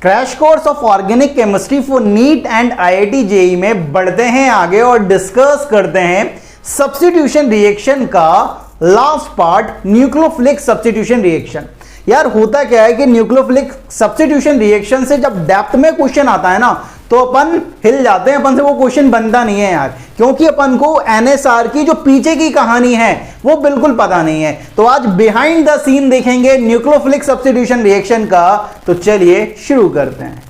Crash course of organic chemistry for NEET and IIT JEE में बढ़ते हैं आगे और डिस्कस करते हैं सब्स्टिट्यूशन रिएक्शन का last part, nucleophilic substitution reaction. यार होता क्या है कि न्यूक्लियोफिलिक सब्स्टिट्यूशन रिएक्शन से जब डेप्थ में क्वेश्चन आता है ना तो अपन हिल जाते हैं, अपन से वो क्वेश्चन बनता नहीं है यार, क्योंकि अपन को एनएसआर की जो पीछे की कहानी है वो बिल्कुल पता नहीं है। तो आज बिहाइंड द सीन देखेंगे न्यूक्लियोफिलिक सब्स्टिट्यूशन रिएक्शन का। तो चलिए शुरू करते हैं।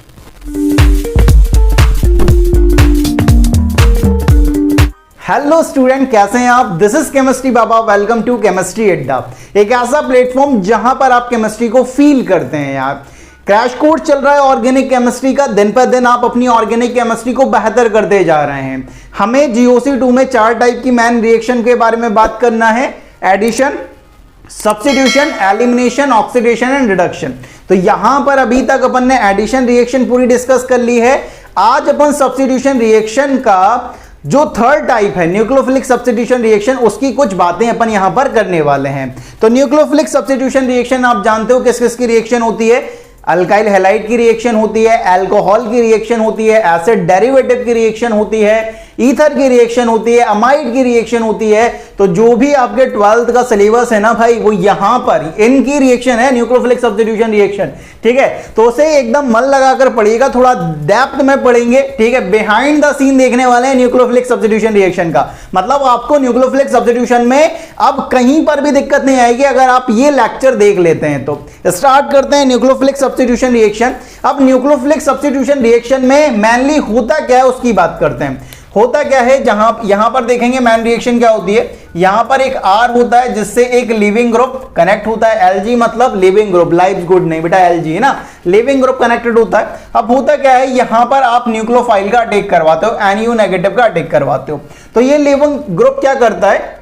हेलो स्टूडेंट, कैसे हैं आप? This is chemistry Baba, welcome to chemistry Adda, एक ऐसा प्लेटफॉर्म जहां पर आप केमिस्ट्री को फील करते हैं। यार क्रैश कोर्स चल रहा है ऑर्गेनिक केमिस्ट्री का, दिन पर दिन आप अपनी ऑर्गेनिक केमिस्ट्री को बेहतर करते जा रहे हैं। हमें GOC2 में 4 टाइप की मेन रिएक्शन के बारे में बात करना है, addition, substitution, elimination, oxidation and reduction. तो यहां पर अभी तक अपन ने एडिशन रिएक्शन पूरी डिस्कस कर ली है। आज अपन सब्स्टिट्यूशन रिएक्शन का जो थर्ड टाइप है न्यूक्लियोफिलिक सब्स्टिट्यूशन रिएक्शन, उसकी कुछ बातें अपन यहां पर करने वाले हैं। तो न्यूक्लियोफिलिक सब्स्टिट्यूशन रिएक्शन आप जानते हो किस किस की रिएक्शन होती है? अल्काइल हैलाइड की रिएक्शन होती है, अल्कोहल की रिएक्शन होती है, एसिड डेरिवेटिव की रिएक्शन होती है, ईथर की रिएक्शन होती है, अमाइड की रिएक्शन होती है। तो जो भी आपके 12th का सिलेबस है ना भाई, वो यहां पर इनकी रिएक्शन है न्यूक्लियोफिलिक सब्स्टिट्यूशन रिएक्शन। ठीक है, तो उसे एकदम मन लगाकर पढ़िएगा, थोड़ा डेप्थ में पढ़ेंगे। ठीक है, बिहाइंड द सीन देखने वाले हैं न्यूक्लियोफिलिक सब्स्टिट्यूशन रिएक्शन का। मतलब आपको न्यूक्लियोफिलिक सब्स्टिट्यूशन में अब कहीं पर भी दिक्कत नहीं आएगी अगर आप ये लेक्चर देख लेते हैं। तो स्टार्ट करते हैं न्यूक्लियोफिलिक सब्स्टिट्यूशन रिएक्शन। अब न्यूक्लियोफिलिक सब्स्टिट्यूशन रिएक्शन में मेनली होता क्या है उसकी बात करते हैं। होता क्या है, जहां यहां पर देखेंगे मेन रिएक्शन क्या होती है। यहां पर एक R होता है जिससे एक लिविंग ग्रुप कनेक्ट होता है। Lg मतलब लिविंग ग्रुप, लाइफ गुड नहीं बेटा, Lg है ना, लिविंग ग्रुप कनेक्टेड होता है। अब होता क्या है, यहां पर आप न्यूक्लियोफाइल का अटैक करवाते हो, Nu नेगेटिव का अटैक करवाते हो। तो ये लिविंग ग्रुप क्या करता है,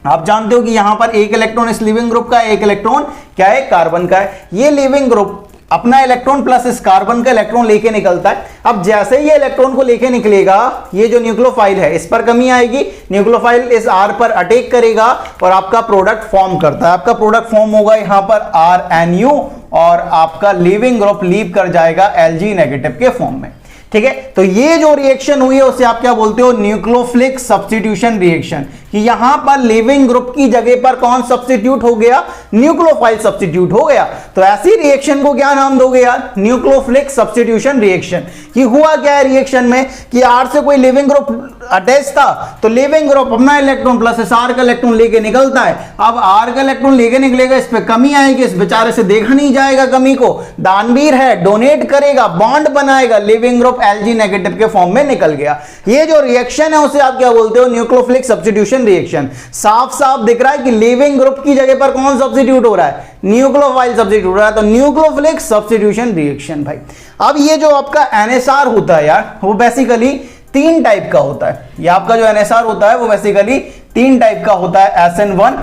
आप जानते हो कि यहां पर एक इलेक्ट्रॉन इस लिविंग ग्रुप का है, एक इलेक्ट्रॉन क्या है, कार्बन का है। ये लिविंग ग्रुप अपना इलेक्ट्रॉन प्लस इस कार्बन का इलेक्ट्रॉन लेके निकलता है। अब जैसे ही ये इलेक्ट्रॉन को लेके निकलेगा, ये जो न्यूक्लियोफाइल है इस पर कमी आएगी, न्यूक्लियोफाइल इस R पर अटैक करेगा और आपका प्रोडक्ट फॉर्म करता है। आपका प्रोडक्ट फॉर्म होगा यहां पर RNU और आपका लिविंग ग्रुप लीव कर जाएगा Lg नेगेटिव के फॉर्म में। ठीक है, तो ये जो रिएक्शन हुई है उसे आप क्या बोलते हो, न्यूक्लियोफिलिक सब्स्टिट्यूशन रिएक्शन। कि यहां पर लिविंग ग्रुप की जगह पर कौन सब्स्टिट्यूट हो गया, न्यूक्लियोफाइल सब्स्टिट्यूट हो गया। तो ऐसी रिएक्शन को क्या नाम दोगे यार, न्यूक्लियोफिलिक सब्स्टिट्यूशन रिएक्शन। कि हुआ क्या है रिएक्शन में कि R से कोई लिविंग ग्रुप अटैच था, तो लिविंग ग्रुप अपना इलेक्ट्रॉन प्लस इस R का इलेक्ट्रॉन लेके निकलता है। अब R का इलेक्ट्रॉन लेके निकलेगा, इस पे कमी आएगी, इस बेचारे से देखा नहीं जाएगा कमी को, दानवीर है, डोनेट करेगा, बॉन्ड बनाएगा, लिविंग ग्रुप Lg नेगेटिव के फॉर्म में निकल गया। ये जो रिएक्शन है उसे आप क्या बोलते हो, न्यूक्लियोफिलिक सब्स्टिट्यूशन रिएक्शन। साफ साफ दिख रहा है कि लिविंग ग्रुप की जगह पर कौन सब्स्टिट्यूट हो रहा है, न्यूक्लियोफाइल सब्स्टिट्यूट हो रहा है। तो न्यूक्लियोफिलिक सब्स्टिट्यूशन रिएक्शन भाई। अब ये जो आपका NSR होता है यार, वो बेसिकली 3 टाइप का होता है। ये आपका जो NSR होता है वो बेसिकली 3 टाइप का होता है, SN1,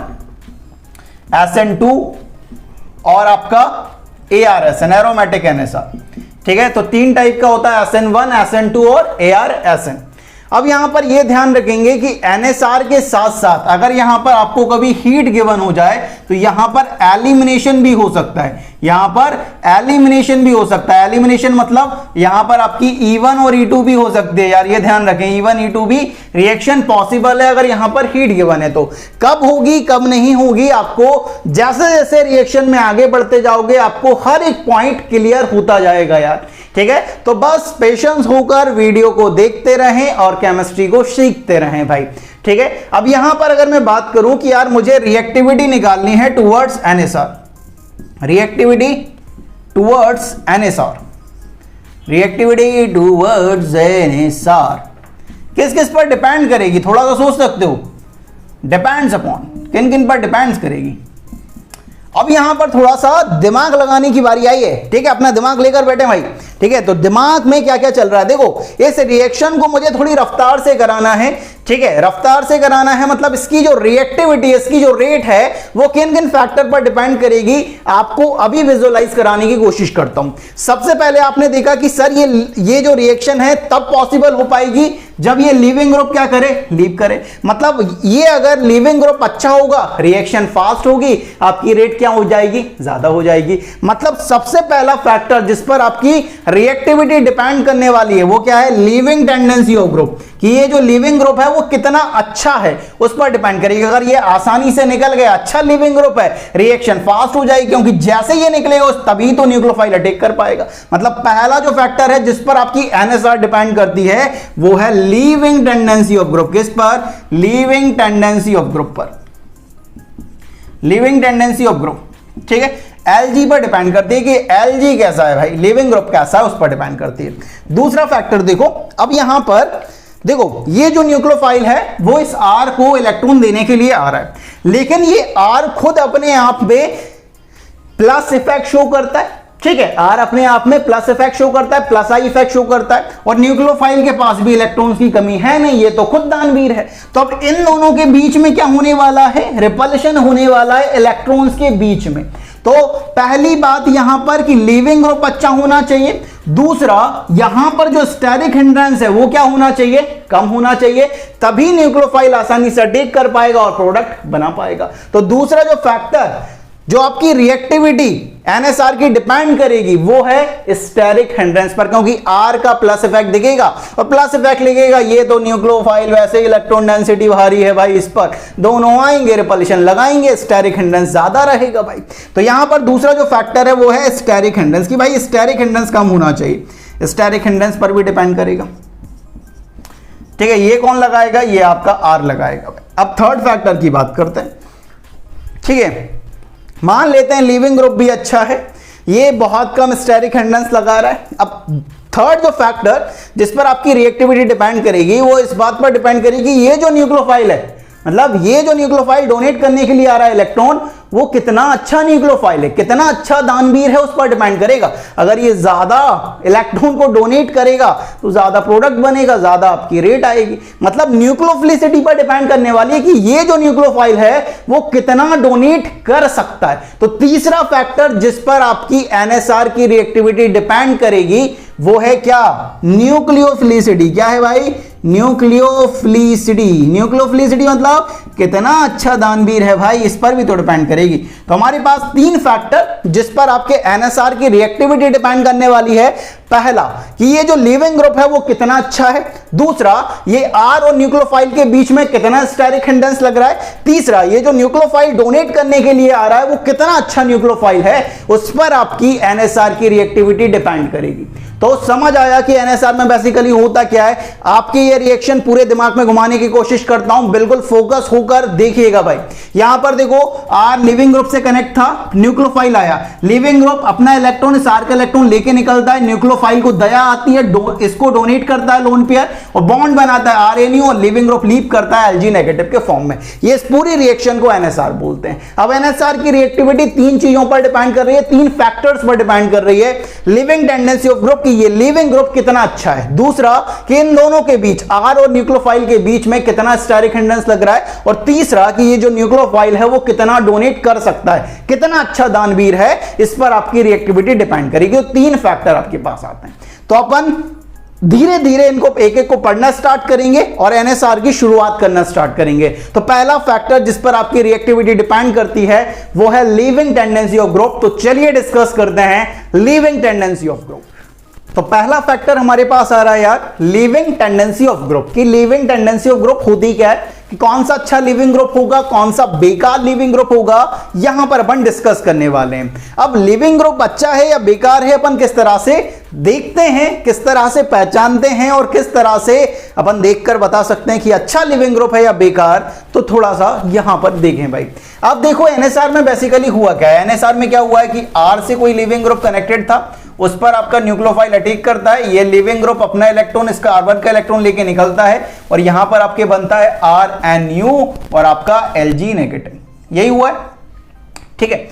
SN2 और आपका ARSN, एरोमेटिक NSR। ठीक है, तो 3 टाइप का होता है, SN1, SN2 और ARSN। अब यहां पर यह ध्यान रखेंगे कि NSR के साथ साथ अगर यहां पर आपको कभी हीट गिवन हो जाए तो यहां पर एलिमिनेशन भी हो सकता है। यहां पर एलिमिनेशन भी हो सकता है। एलिमिनेशन मतलब यहां पर आपकी E1 और E2 भी हो सकती है यार, ये ध्यान रखें, E1 E2 भी रिएक्शन पॉसिबल है अगर यहां पर हीट गिवन है। तो कब होगी कब नहीं होगी, आपको जैसे जैसे रिएक्शन में आगे बढ़ते जाओगे आपको हर एक पॉइंट क्लियर होता जाएगा यार। ठीक है, तो बस पेशेंस होकर वीडियो को देखते रहें और केमिस्ट्री को सीखते रहें भाई। ठीक है, अब यहां पर अगर मैं बात करूं कि यार मुझे रिएक्टिविटी निकालनी है towards NSR, reactivity towards NSR, reactivity towards NSR किस किस पर डिपेंड करेगी, थोड़ा सा सोच सकते हो। डिपेंड्स अपॉन, किन किन पर डिपेंड्स करेगी। अब यहां पर थोड़ा सा दिमाग लगाने की बारी आई है। ठीक है, अपना दिमाग लेकर बैठे भाई। ठीक है, तो दिमाग में क्या क्या चल रहा है देखो। इस रिएक्शन को मुझे थोड़ी रफ्तार से कराना है। ठीक है, रफ्तार से कराना है मतलब इसकी जो रिएक्टिविटी, इसकी जो रेट है वो किन किन फैक्टर पर डिपेंड करेगी, आपको अभी विजुअलाइज कराने की कोशिश करता हूं। सबसे पहले आपने देखा कि सर ये जो रिएक्शन है तब पॉसिबल हो पाएगी जब ये लीविंग ग्रुप क्या करे, लीव करे। मतलब ये अगर लीविंग ग्रुप अच्छा होगा, रिएक्शन फास्ट होगी, आपकी रेट क्या हो जाएगी, ज्यादा हो जाएगी। मतलब सबसे पहला फैक्टर जिस पर आपकी रिएक्टिविटी डिपेंड करने वाली है वो क्या है, लीविंग टेंडेंसी ऑफ ग्रुप, कि ये जो लीविंग ग्रुप है वो कितना अच्छा है उस पर डिपेंड करेगी। अगर ये आसानी से निकल गया, अच्छा लीविंग ग्रुप है, रिएक्शन फास्ट हो जाएगी, क्योंकि जैसे ये निकलेगा तभी तो न्यूक्लियोफाइल अटैक कर पाएगा। मतलब पहला जो फैक्टर है जिस पर आपकी एनएसआर डिपेंड करती है वो है लीविंग टेंडेंसी ऑफ ग्रुप। किस पर, लीविंग टेंडेंसी ऑफ ग्रुप पर, लीविंग टेंडेंसी ऑफ ग्रुप, ठीक है। एलजी पर डिपेंड करती है कि एलजी कैसा है भाई, लिविंग ग्रुप कैसा है, उस पर डिपेंड करती है। दूसरा फैक्टर देखो, अब यहां पर देखो ये जो न्यूक्लियोफाइल है वो इस आर को इलेक्ट्रॉन देने के लिए आ रहा है, लेकिन ये आर खुद अपने आप में प्लस इफेक्ट शो करता है, ठीक है। आर अपने आप में प्लस इफेक्ट शो करता है, प्लस आई इफेक्ट शो करता है, और न्यूक्लियोफाइल के पास भी इलेक्ट्रॉन्स की कमी है नहीं, ये तो खुद दानवीर है। तो अब इन दोनों के बीच में क्या होने वाला है, रिपल्शन होने वाला है इलेक्ट्रॉन्स के बीच में। तो पहली बात यहां पर कि लीविंग ग्रुप अच्छा होना चाहिए। दूसरा, यहां पर जो स्टेरिक हिंड्रेंस है वो क्या होना चाहिए, कम होना चाहिए, तभी न्यूक्लियोफाइल आसानी से अटैक कर पाएगा और प्रोडक्ट बना पाएगा। तो दूसरा जो फैक्टर जो आपकी रिएक्टिविटी एनएसआर की डिपेंड करेगी वो है स्टेरिक हिंड्रेंस पर, क्योंकि आर का प्लस इफेक्ट दिखेगा और प्लस इफेक्ट लगेगा, ये तो न्यूक्लियोफाइल वैसे इलेक्ट्रॉन डेंसिटी भारी है भाई, इस पर दोनों आएंगे, रिपल्शन लगाएंगे, स्टेरिक हिंड्रेंस ज्यादा रहेगा भाई। तो यहां पर दूसरा जो फैक्टर है वो है स्टेरिक हिंड्रेंस, कि भाई स्टेरिक हिंड्रेंस कम होना चाहिए, स्टेरिक हिंड्रेंस पर भी डिपेंड करेगा, ठीक है। ये कौन लगाएगा, ये आपका आर लगाएगा। अब थर्ड फैक्टर की बात करते हैं, ठीक है। मान लेते हैं लीविंग ग्रुप भी अच्छा है, ये बहुत कम स्टेरिक हिंड्रेंस लगा रहा है। अब थर्ड जो फैक्टर जिस पर आपकी रिएक्टिविटी डिपेंड करेगी वो इस बात पर डिपेंड करेगी कि ये जो न्यूक्लियोफाइल है, मतलब ये जो न्यूक्लियोफाइल डोनेट करने के लिए आ रहा है इलेक्ट्रॉन, वो कितना अच्छा न्यूक्लियोफाइल है, कितना अच्छा दानवीर है, उस पर डिपेंड करेगा। अगर ये ज्यादा इलेक्ट्रॉन को डोनेट करेगा तो ज्यादा प्रोडक्ट बनेगा, ज्यादा आपकी रेट आएगी। मतलब न्यूक्लियोफिलिसिटी पर डिपेंड करने वाली है कि ये जो न्यूक्लियोफाइल है वो कितना डोनेट कर सकता है। तो तीसरा फैक्टर जिस पर आपकी एनएसआर की रिएक्टिविटी डिपेंड करेगी वो है क्या, न्यूक्लियोफिलिसिटी। क्या है भाई, न्यूक्लियोफिलिसिटी। न्यूक्लियोफिलिसिटी मतलब कितना अच्छा दानवीर है भाई, इस पर भी तो डिपेंड करेगी। तो हमारे पास तीन फैक्टर जिस पर आपके एनएसआर की रिएक्टिविटी डिपेंड करने वाली है। पहला कि ये जो लिविंग ग्रुप है वो कितना अच्छा है, दूसरा ये आर और न्यूक्लियोफाइल के बीच में कितना स्टेरिक हिंड्रेंस लग रहा है, तीसरा ये जो न्यूक्लियोफाइल डोनेट करने के लिए आ रहा है वो कितना अच्छा न्यूक्लियोफाइल है, उस पर आपकी एनएसआर की रिएक्टिविटी डिपेंड करेगी। तो समझ आया कि एनएसआर में बेसिकली होता क्या है। आपके ये रिएक्शन पूरे दिमाग में घुमाने की कोशिश करता हूं, बिल्कुल फोकस होकर देखिएगा भाई। यहां पर देखो आर लिविंग ग्रुप से कनेक्ट था, न्यूक्लियोफाइल आया, लिविंग ग्रुप अपना इलेक्ट्रॉन इस आर का इलेक्ट्रॉन लेके निकलता है, न्यूक्लियोफाइल को दया आती है, इसको डोनेट करता है लोन पेयर और बॉन्ड बनाता है आरएनयू, और लिविंग ग्रुप लीव करता है एलजी नेगेटिव के फॉर्म में। ये इस पूरी रिएक्शन को एनएसआर बोलते हैं। अब एनएसआर की रिएक्टिविटी तीन चीजों पर डिपेंड कर रही है, तीन फैक्टर्स पर डिपेंड कर रही है। लिविंग टेंडेंसी ऑफ ग्रुप, की ये लिविंग ग्रुप कितना अच्छा है, दूसरा कि इन दोनों के बीच आर और न्यूक्लियोफाइल के बीच में कितना स्टेरिक हिंड्रेंस लग रहा है, और तीसरा कि ये जो न्यूक्लियोफाइल है वो कितना डोनेट कर सकता है, कितना अच्छा दानवीर है, इस पर आपकी रिएक्टिविटी डिपेंड करेगी। तो तीन फैक्टर आपके पास आते हैं। तो अपन धीरे धीरे इनको एक एक को पढ़ना स्टार्ट करेंगे और एनएसआर की शुरुआत करना स्टार्ट करेंगे। तो पहला फैक्टर जिस पर आपकी रिएक्टिविटी डिपेंड करती है वो है लीविंग टेंडेंसी ऑफ ग्रुप। तो चलिए डिस्कस करते हैं लीविंग टेंडेंसी ऑफ ग्रुप। तो पहला फैक्टर हमारे पास आ रहा है यार, लीविंग टेंडेंसी ऑफ ग्रुप। की लिविंग टेंडेंसी ऑफ ग्रुप होती क्या है, कि कौन सा अच्छा लिविंग ग्रुप होगा, कौन सा बेकार लिविंग ग्रुप होगा, यहां पर अपन डिस्कस करने वाले हैं। अब लिविंग ग्रुप अच्छा है या बेकार है अपन किस तरह से देखते हैं, किस तरह से पहचानते हैं और किस तरह से अपन देखकर बता सकते हैं कि अच्छा लिविंग ग्रुप है या बेकार। तो थोड़ा सा यहां पर देखें भाई। अब देखो एनएसआर में बेसिकली हुआ क्या है, एनएसआर में क्या हुआ है कि आर से कोई लिविंग ग्रुप कनेक्टेड था, उस पर आपका न्यूक्लियोफाइल अटैक करता है, ये लिविंग ग्रुप अपना इलेक्ट्रॉन इसका R1 का इलेक्ट्रॉन लेके निकलता है और यहां पर आपके बनता है RNU और आपका Lg नेगेटिव। यही हुआ है, ठीक है।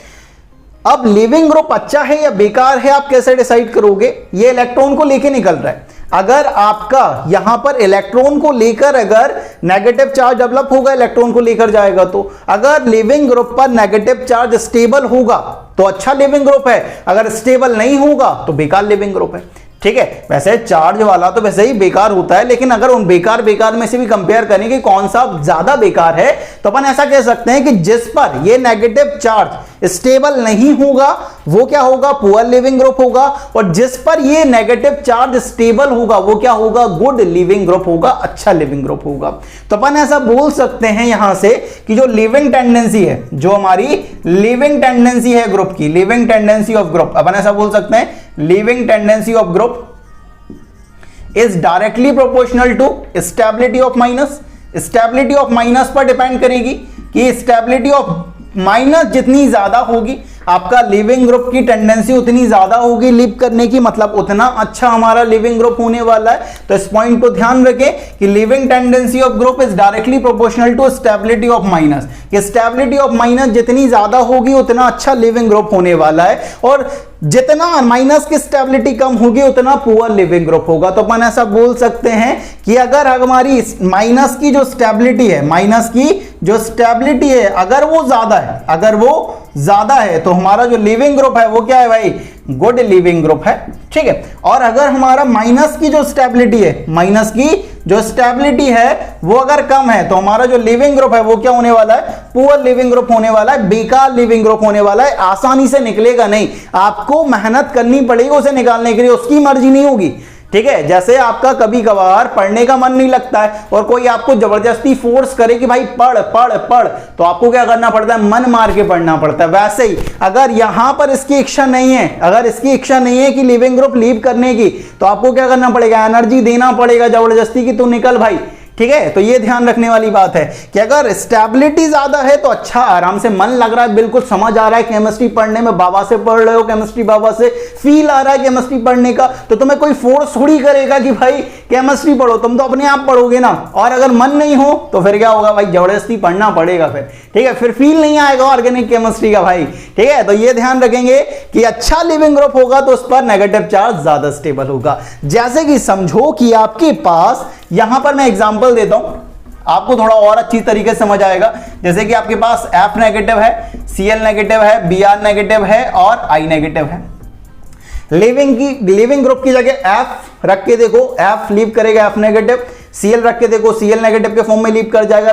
अब लिविंग ग्रुप अच्छा है या बेकार है आप कैसे डिसाइड करोगे, ये इलेक्ट्रॉन को लेके निकल रहा है। अगर आपका यहां पर इलेक्ट्रॉन को लेकर अगर नेगेटिव चार्ज डेवलप होगा, इलेक्ट्रॉन को लेकर जाएगा, तो अगर लिविंग ग्रुप पर नेगेटिव चार्ज स्टेबल होगा तो अच्छा लिविंग ग्रुप है, अगर स्टेबल नहीं होगा तो बेकार लिविंग ग्रुप है। ठीक है। वैसे चार्ज वाला तो वैसे ही बेकार होता है, लेकिन अगर उन बेकार में से भी कंपेयर करें कि कौन सा ज्यादा बेकार है, तो अपन ऐसा कह सकते हैं कि जिस पर ये नेगेटिव चार्ज स्टेबल नहीं होगा वो क्या होगा, पुअर लिविंग ग्रुप होगा, और जिस पर ये नेगेटिव चार्ज स्टेबल होगा वो क्या होगा, गुड लिविंग ग्रुप होगा, अच्छा लिविंग ग्रुप होगा। तो अपन ऐसा बोल सकते हैं यहां से कि जो लिविंग टेंडेंसी है, जो हमारी लिविंग टेंडेंसी है ग्रुप की, लिविंग टेंडेंसी ऑफ ग्रुप, अपन ऐसा बोल सकते हैं leaving tendency of group is directly proportional to stability of minus. Stability of minus पर डिपेंड करेगी कि स्टेबिलिटी ऑफ माइनस जितनी ज्यादा होगी, आपका लिविंग ग्रुप की टेंडेंसी उतनी ज्यादा होगी लिव करने की, मतलब उतना अच्छा हमारा लिविंग ग्रुप होने वाला है। तो इस पॉइंट को ध्यान रखें कि leaving tendency of group is directly proportional to stability of minus, कि स्टेबिलिटी ऑफ माइनस जितनी ज्यादा होगी उतना अच्छा लिविंग ग्रुप होने वाला है, और जितना माइनस की स्टेबिलिटी कम होगी उतना पुअर लिविंग ग्रुप होगा। तो अपन ऐसा बोल सकते हैं कि अगर हमारी माइनस की जो स्टेबिलिटी है, माइनस की जो स्टेबिलिटी है अगर वो ज्यादा है, अगर वो ज्यादा है तो हमारा जो लिविंग ग्रुप है वो क्या है भाई, गुड लिविंग ग्रुप है, ठीक है। और अगर हमारा माइनस की जो स्टेबिलिटी है, माइनस की जो स्टेबिलिटी है वो अगर कम है तो हमारा जो लिविंग ग्रुप है वो क्या होने वाला है, पुअर लिविंग ग्रुप होने वाला है, बेकार लिविंग ग्रुप होने वाला है, आसानी से निकलेगा नहीं, आपको मेहनत करनी पड़ेगी उसे निकालने के लिए, उसकी मर्जी नहीं होगी, ठीक है। जैसे आपका कभी कभार पढ़ने का मन नहीं लगता है और कोई आपको जबरदस्ती फोर्स करे कि भाई पढ़ पढ़ पढ़, तो आपको क्या करना पड़ता है, मन मार के पढ़ना पड़ता है। वैसे ही अगर यहां पर इसकी इच्छा नहीं है, अगर इसकी इच्छा नहीं है कि लिविंग ग्रुप लीव करने की, तो आपको क्या करना पड़ेगा, एनर्जी देना पड़ेगा जबरदस्ती की, तू निकल भाई, ठीक है। तो ये ध्यान रखने वाली बात है कि अगर स्टेबिलिटी ज्यादा है तो अच्छा, आराम से मन लग रहा है, बिल्कुल समझ आ रहा है केमिस्ट्री पढ़ने में, बाबा से पढ़ रहे हो केमिस्ट्री, बाबा से फील आ रहा है केमिस्ट्री पढ़ने का, तो तुम्हें कोई फोर्स थोड़ी करेगा कि भाई केमिस्ट्री पढ़ो, तुम तो अपने आप पढ़ोगे ना। और अगर मन नहीं हो तो फिर क्या होगा भाई, जबरदस्ती पढ़ना पड़ेगा फिर, ठीक है, फिर फील नहीं आएगा ऑर्गेनिक केमिस्ट्री का भाई, ठीक है। तो ये ध्यान रखेंगे कि अच्छा लिविंग ग्रुप होगा तो उस पर नेगेटिव चार्ज ज्यादा स्टेबल होगा। जैसे कि समझो कि आपके पास, यहां पर मैं एग्जांपल देता हूं आपको थोड़ा और अच्छी तरीके से समझ आएगा। जैसे कि आपके पास F नेगेटिव है, Cl नेगेटिव है, Br नेगेटिव है और I नेगेटिव है। लिविंग ग्रुप की जगह F रख के देखो, F लीव करेगा F नेगेटिव, Cl रख के देखो Cl नेगेटिव के फॉर्म में लीव कर जाएगा,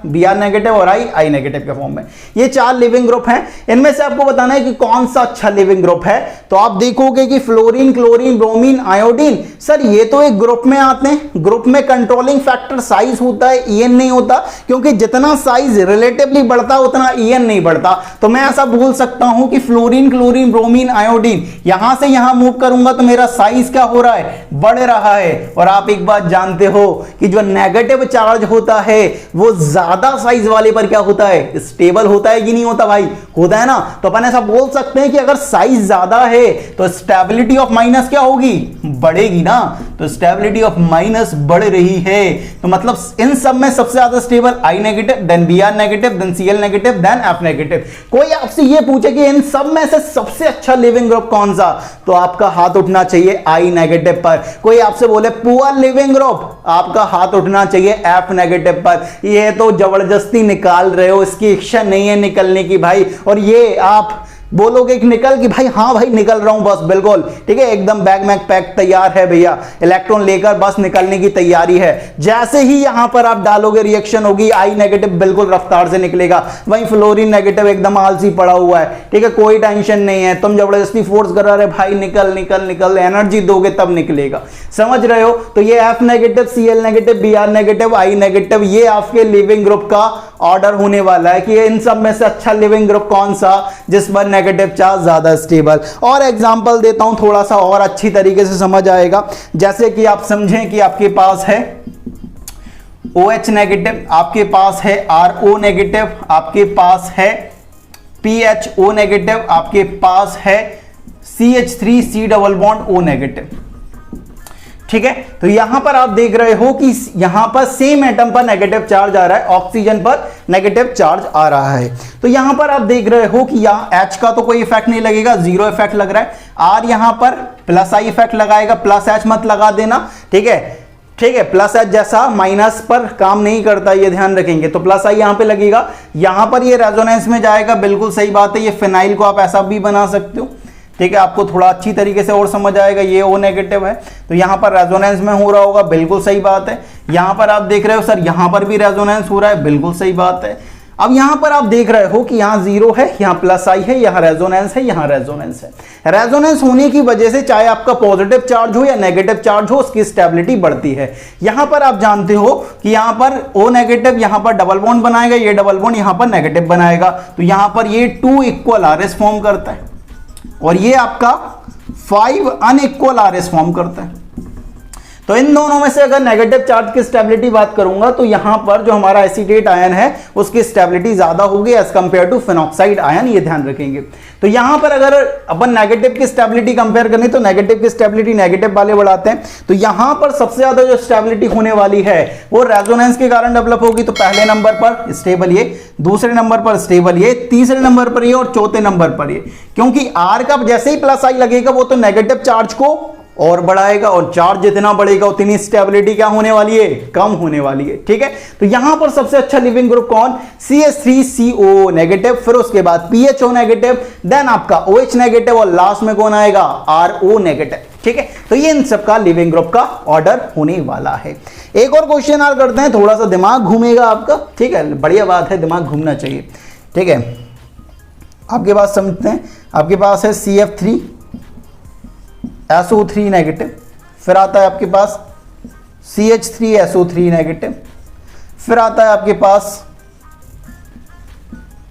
Br नेगेटिव और I नेगेटिव के फॉर्म में। ये 4 लिविंग ग्रुप हैं, इनमें से आपको बताना है कि कौन सा अच्छा लिविंग ग्रुप है। तो आप देखोगे कि fluorine, chlorine, bromine, iodine, sir ये तो एक ग्रुप में आते हैं, ग्रुप में कंट्रोलिंग फैक्टर साइज होता है, En नहीं होता, क्योंकि जितना साइज रिलेटिवली बढ़ता है उतना En नहीं बढ़ता। तो मैं ऐसा बोल सकता हूं कि फ्लोरीन, क्लोरीन, ब्रोमीन, आयोडीन, यहां से यहां मूव करूंगा तो मेरा साइज क्या हो रहा है, बढ़ रहा है। और आप एक बात जानते हो कि जो नेगेटिव चार्ज होता है वो ज्यादा साइज वाले पर क्या होता है, स्टेबल होता है कि नहीं होता भाई, होता है ना। तो अपन ऐसा बोल सकते हैं कि अगर साइज ज्यादा है तो स्टेबिलिटी ऑफ माइनस क्या होगी, बढ़ेगी ना। तो स्टेबिलिटी ऑफ माइनस बढ़ रही है, तो मतलब इन सब में सबसे ज्यादा stable I negative, then Br negative, then Cl negative, then F negative. कोई आपसे ये पूछे कि इन सब में से सबसे अच्छा लिविंग ग्रुप कौन सा, तो आपका हाथ उठना चाहिए I नेगेटिव पर। कोई आपसे बोले पुअर लिविंग ग्रुप, आपका हाथ उठना चाहिए F नेगेटिव पर। ये तो जबरदस्ती निकाल रहे हो, इसकी इच्छा नहीं है निकलने की भाई, और ये आप बोलोगे कि निकल कि भाई हाँ भाई निकल रहा हूं बस, बिल्कुल ठीक है, एकदम बैग मैग पैक तैयार है भैया, इलेक्ट्रॉन लेकर बस निकलने की तैयारी है। जैसे ही यहां पर आप डालोगे रिएक्शन होगी, I नेगेटिव बिल्कुल रफ्तार से निकलेगा, वहीं फ्लोरीन नेगेटिव एकदम आलसी पड़ा हुआ है, ठीक है, कोई टेंशन नहीं है, तुम जबरदस्ती फोर्स कर रहे भाई निकल निकल निकल, एनर्जी दोगे तब निकलेगा, समझ रहे हो। तो ये F negative, Cl negative, Br negative, I negative, ये आपके लिविंग ग्रुप का ऑर्डर होने वाला है कि इन सब में से अच्छा लिविंग ग्रुप कौन सा जिस पर नेगेटिव चार्ज ज्यादा स्टेबल। और एग्जांपल देता हूं थोड़ा सा और अच्छी तरीके से समझ आएगा। जैसे कि आप समझें कि आपके पास है OH नेगेटिव, आपके पास है RO नेगेटिव, आपके पास है PHO नेगेटिव, आपके पास है CH3C double bond O negative, ठीक है। तो यहां पर आप देख रहे हो कि यहां पर सेम एटम पर नेगेटिव चार्ज आ रहा है, ऑक्सीजन पर नेगेटिव चार्ज आ रहा है। तो यहां पर आप देख रहे हो कि यहां H का तो कोई इफेक्ट नहीं लगेगा, जीरो इफेक्ट लग रहा है। R यहां पर प्लस I इफेक्ट लगाएगा, प्लस H मत लगा देना, ठीक है, ठीक है। प्लस H जैसा माइनस पर काम नहीं करता, ये ध्यान रखेंगे। तो प्लस I यहां पे लगेगा, यहां पर ये रेजोनेंस में जाएगा, बिल्कुल सही बात है। ये फिनाइल को आप ऐसा भी बना सकते हो, ठीक है, आपको थोड़ा अच्छी तरीके से और समझ आएगा। ये O नेगेटिव है तो यहाँ पर रेजोनेंस में हो रहा होगा, बिल्कुल सही बात है। यहाँ पर आप देख रहे हो सर यहाँ पर भी रेजोनेंस हो रहा है, बिल्कुल सही बात है। अब यहाँ पर आप देख रहे हो कि यहाँ 0 है, यहाँ प्लस आई है, यहाँ रेजोनेंस है, यहाँ रेजोनेंस है। रेजोनेंस होने की वजह से चाहे आपका पॉजिटिव चार्ज हो या नेगेटिव चार्ज हो, उसकी स्टेबिलिटी बढ़ती है। यहाँ पर आप जानते हो कि यहाँ पर O नेगेटिव यहाँ पर डबल बॉन्ड बनाएगा, ये डबल बॉन्ड यहाँ पर नेगेटिव बनाएगा, तो यहाँ पर ये 2 इक्वल RS फॉर्म करता है और ये आपका 5 अनइक्वल RS फॉर्म करता है। तो इन दोनों में से अगर नेगेटिव चार्ज की स्टेबिलिटी बात करूंगा तो यहां पर जो हमारा एसीटेट आयन है उसकी स्टेबिलिटी ज्यादा होगी as compare to phenoxide ion, ये ध्यान रखेंगे। तो यहां पर अगर अपन नेगेटिव की स्टेबिलिटी कंपेयर करें तो नेगेटिव की स्टेबिलिटी नेगेटिव वाले बढ़ाते हैं, तो यहां पर सबसे ज्यादा जो स्टेबिलिटी होने वाली है वो रेजोनेंस के कारण डेवलप होगी। तो पहले नंबर पर स्टेबल ये, दूसरे नंबर पर स्टेबल ये, तीसरे नंबर पर ये और चौथे नंबर पर ये, क्योंकि आर का जैसे ही प्लस आई लगेगा वो तो नेगेटिव चार्ज को और बढ़ाएगा और चार्ज जितना बढ़ेगा उतनी स्टेबिलिटी क्या होने वाली है, कम होने वाली है। ठीक है, तो यहां पर सबसे अच्छा लिविंग ग्रुप कौन, CH3CO नेगेटिव, फिर उसके बाद PHO नेगेटिव, देन आपका OH नेगेटिव और लास्ट में कौन आएगा, RO नेगेटिव। ठीक है, तो ये इन सबका लिविंग ग्रुप का ऑर्डर होने वाला है। एक और क्वेश्चन और करते हैं, थोड़ा सा दिमाग घूमेगा आपका। ठीक है, बढ़िया बात है, दिमाग घूमना चाहिए। ठीक है, आपके पास समझते हैं, आपके पास है CF3SO3 नेगेटिव, फिर आता है आपके पास CH3SO3 नेगेटिव, फिर आता है आपके पास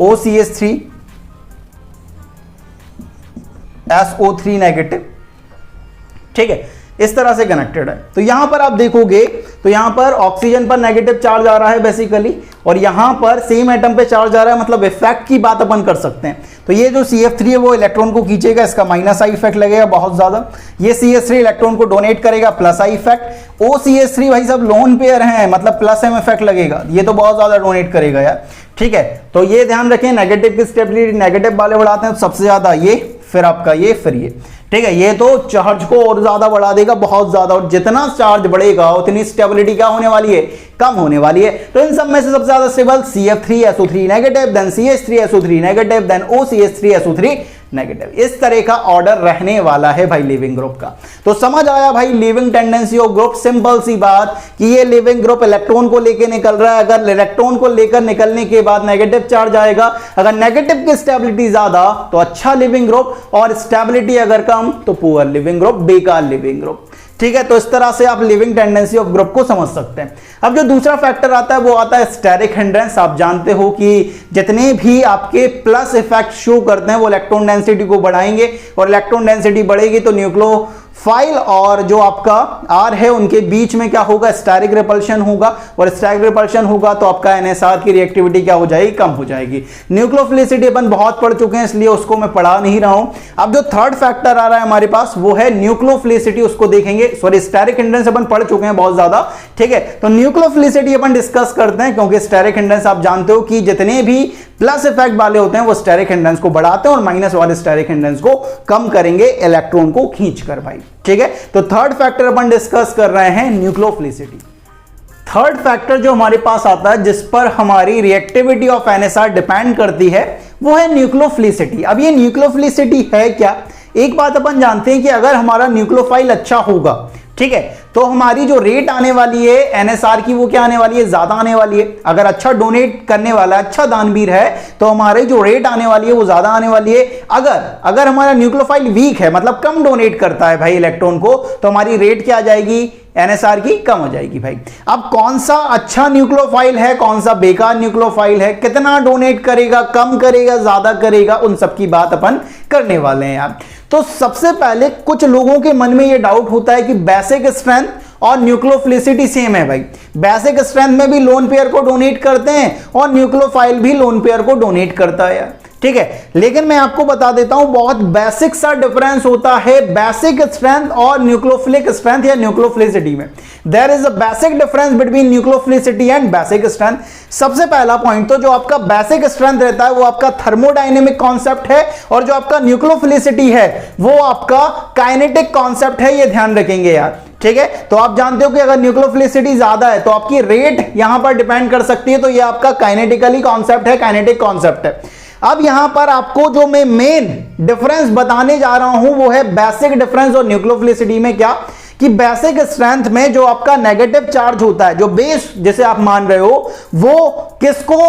OCH3SO3 नेगेटिव। ठीक है, इस तरह से कनेक्टेड है। तो यहां पर आप देखोगे तो यहां पर ऑक्सीजन पर नेगेटिव चार्ज आ रहा है बेसिकली, और यहां पर सेम एटम पे चार्ज आ रहा है, मतलब इफेक्ट की बात अपन कर सकते हैं। तो ये जो CF3 है वो इलेक्ट्रॉन को खींचेगा, इसका माइनस आई इफेक्ट लगेगा बहुत ज्यादा। ये CH3 इलेक्ट्रॉन को डोनेट करेगा, प्लस आई इफेक्ट। OCH3 भाई सब लोन पेयर हैं, मतलब प्लस एम इफेक्ट लगेगा, ये तो बहुत ज्यादा डोनेट करेगा यार। ठीक है, तो ये ध्यान रखें, नेगेटिव की स्टेबिलिटी नेगेटिव वाले बढ़ाते हैं तो सबसे ज्यादा ये, फिर आपका ये, फिर ये। ठीक है, ये तो चार्ज को और ज्यादा बढ़ा देगा, बहुत ज्यादा, और जितना चार्ज बढ़ेगा उतनी स्टेबिलिटी क्या होने वाली है, कम होने वाली है। तो इन सब में से सबसे ज्यादा stable CF3SO3 negative, then CH3SO3 negative, then OCH3SO3 negative. इस तरह का ऑर्डर रहने वाला है भाई लिविंग ग्रुप का। तो समझ आया भाई living tendency of group, simple सी बात कि ये लिविंग ग्रुप इलेक्ट्रॉन को लेकर निकल रहा है। अगर इलेक्ट्रॉन को लेकर निकलने के बाद नेगेटिव चार्ज आएगा, अगर नेगेटिव की स्टेबिलिटी ज्यादा तो अच्छा लिविंग ग्रुप, और स्टेबिलिटी अगर कम तो पुअर लिविंग ग्रुप, बेकार लिविंग ग्रुप। ठीक है, तो इस तरह से आप लिविंग टेंडेंसी ऑफ ग्रुप को समझ सकते हैं। अब जो दूसरा फैक्टर आता है वो आता है स्टेरिक हिंड्रेंस। आप जानते हो कि जितने भी आपके प्लस इफेक्ट शो करते हैं वो इलेक्ट्रॉन डेंसिटी को बढ़ाएंगे, और इलेक्ट्रॉन डेंसिटी बढ़ेगी तो न्यूक्लियोफाइल और जो आपका आर है उनके बीच में क्या होगा, स्टेरिक रिपल्शन होगा, और स्टेरिक रिपल्शन होगा तो आपका NSR की रिएक्टिविटी क्या हो जाएगी, कम हो जाएगी। न्यूक्लियोफिलिसिटी अपन बहुत पढ़ चुके हैं इसलिए उसको मैं पढ़ा नहीं रहा हूं। अब जो थर्ड फैक्टर आ रहा है हमारे पास वो है न्यूक्लियोफिलिसिटी, उसको देखेंगे। सॉरी, स्टेरिक हिंड्रेंस अपन पढ़ चुके हैं बहुत ज्यादा। ठीक है, तो न्यूक्लियोफिलिसिटी अपन डिस्कस करते हैं, क्योंकि स्टेरिक हिंड्रेंस आप जानते हो कि जितने भी प्लस इफेक्ट वाले होते हैं वो स्टेरिक हिंड्रेंस को बढ़ाते हैं और माइनस वाले स्टेरिक हिंड्रेंस को कम करेंगे इलेक्ट्रॉन को खींचकर भाई। ठीक है, तो थर्ड फैक्टर अपन डिस्कस कर रहे हैं न्यूक्लियोफिलिसिटी। थर्ड फैक्टर जो हमारे पास आता है जिस पर हमारी रिएक्टिविटी ऑफ NSR डिपेंड करती है वो है न्यूक्लियोफिलिसिटी। अब ये न्यूक्लियोफिलिसिटी है क्या, एक बात अपन जानते हैं कि अगर हमारा न्यूक्लियोफाइल अच्छा होगा, ठीक है, तो हमारी जो रेट आने वाली है NSR की वो क्या आने वाली है, ज्यादा आने वाली है। अगर अच्छा डोनेट करने वाला, अच्छा दानवीर है तो हमारी जो रेट आने वाली है वो ज्यादा आने वाली है। अगर हमारा न्यूक्लियोफाइल वीक है, मतलब कम डोनेट करता है भाई इलेक्ट्रॉन को, तो हमारी रेट क्या आ जाएगी, NSR की कम हो जाएगी भाई। अब कौन सा अच्छा न्यूक्लियोफाइल है, कौन सा बेकार न्यूक्लियोफाइल है, कितना डोनेट करेगा, कम करेगा, ज्यादा करेगा, उन सब की बात अपन करने वाले हैं यार। तो सबसे पहले कुछ लोगों के मन में यह डाउट होता है कि बेसिक स्ट्रेंथ और न्यूक्लियोफिलिसिटी सेम है भाई। बेसिक स्ट्रेंथ में भी लोन पेयर को डोनेट करते हैं और न्यूक्लियोफाइल भी लोन पेयर को डोनेट करता है यार। ठीक है, लेकिन मैं आपको बता देता हूं बहुत बेसिक सा डिफरेंस होता है बेसिक स्ट्रेंथ और न्यूक्लियोफिलिक स्ट्रेंथ या न्यूक्लियोफिलिसिटी में। There is a basic difference between nucleophilicity and basic strength. सबसे पहला पॉइंट तो जो आपका बेसिक स्ट्रेंथ रहता है वो आपका थर्मोडायनेमिक कॉन्सेप्ट है, और जो आपका न्यूक्लियोफिलिसिटी है वो आपका काइनेटिक कॉन्सेप्ट है, ये ध्यान रखेंगे यार। ठीक है, तो आप जानते हो कि अगर न्यूक्लियोफिलिसिटी ज्यादा है तो आपकी रेट यहां पर डिपेंड कर सकती है, तो ये आपका काइनेटिकली कॉन्सेप्ट है, काइनेटिक कॉन्सेप्ट है। अब यहां पर आपको जो मैं मेन डिफरेंस बताने जा रहा हूं वो है बेसिक डिफरेंस और न्यूक्लियोफिलिसिटी में। क्या कि बेसिक स्ट्रेंथ में जो आपका नेगेटिव चार्ज होता है, जो बेस जैसे आप मान रहे हो, वो किसको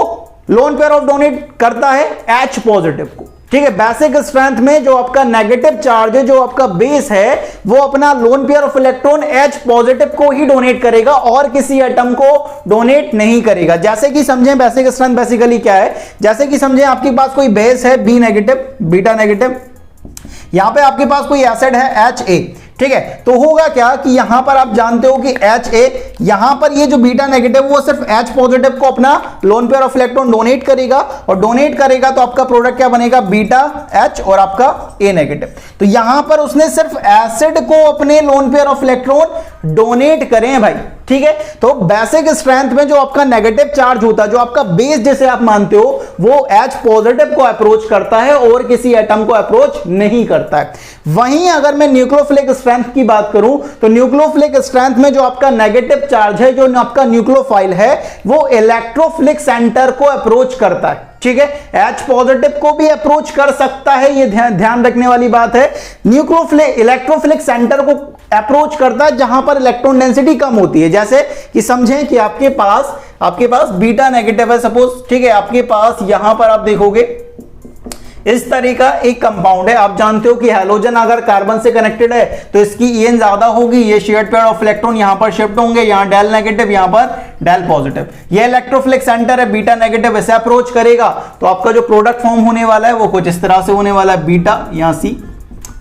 लोन पेयर ऑफ डोनेट करता है? H पॉजिटिव को। ठीक है, बेसिक स्ट्रेंथ में जो आपका नेगेटिव चार्ज है, जो आपका बेस है, वो अपना lone pair of electron H positive को ही डोनेट करेगा और किसी एटम को डोनेट नहीं करेगा। जैसे कि समझें बेसिक स्ट्रेंथ बेसिकली क्या है, जैसे कि समझें आपके पास कोई बेस है B नेगेटिव, बीटा नेगेटिव, यहां पे आपके पास कोई एसिड है HA। ठीक है, तो होगा क्या कि यहां पर आप जानते हो कि HA, यहां पर ये जो बीटा नेगेटिव वो सिर्फ H पॉजिटिव को अपना lone pair of electron donate करेगा, और डोनेट करेगा तो आपका प्रोडक्ट क्या बनेगा? बीटा H और आपका A नेगेटिव। तो यहां पर उसने सिर्फ एसिड को अपने lone pair of electron donate करें भाई। ठीक है, तो बेसिक स्ट्रेंथ में जो आपका नेगेटिव चार्ज होता है, जो आपका बेस जैसे आप मानते हो, वो H पॉजिटिव को अप्रोच करता है और किसी एटम को अप्रोच नहीं करता है। वहीं अगर मैं न्यूक्लियोफिलिक स्ट्रेंथ की बात करूं तो न्यूक्लियोफिलिक स्ट्रेंथ में जो आपका नेगेटिव चार्ज है, जो आपका न्यूक्लियोफाइल है, वो इलेक्ट्रोफिलिक सेंटर को अप्रोच करता है। ठीक है, H पॉजिटिव को भी अप्रोच कर सकता है, ये ध्यान रखने वाली बात है। न्यूक्लियोफिलिक इलेक्ट्रोफिलिक सेंटर को अप्रोच करता है जहां पर इलेक्ट्रॉन डेंसिटी कम होती है। जैसे कि समझें कि आपके पास बीटा नेगेटिव है सपोज। ठीक है, आपके पास यहां पर आप देखोगे इस तरह का एक कंपाउंड है। आप जानते हो कि हैलोजन अगर कार्बन से कनेक्टेड है तो इसकी EN ज्यादा होगी, ये शेयर्ड पेयर ऑफ इलेक्ट्रॉन यहां पर शिफ्ट होंगे, यहां डेल नेगेटिव, यहां पर डेल पॉजिटिव। ये इलेक्ट्रोफिलिक सेंटर है, बीटा नेगेटिव ऐसे अप्रोच करेगा तो आपका जो प्रोडक्ट फॉर्म होने वाला है वो कुछ इस तरह से होने वाला है, बीटा यहां C,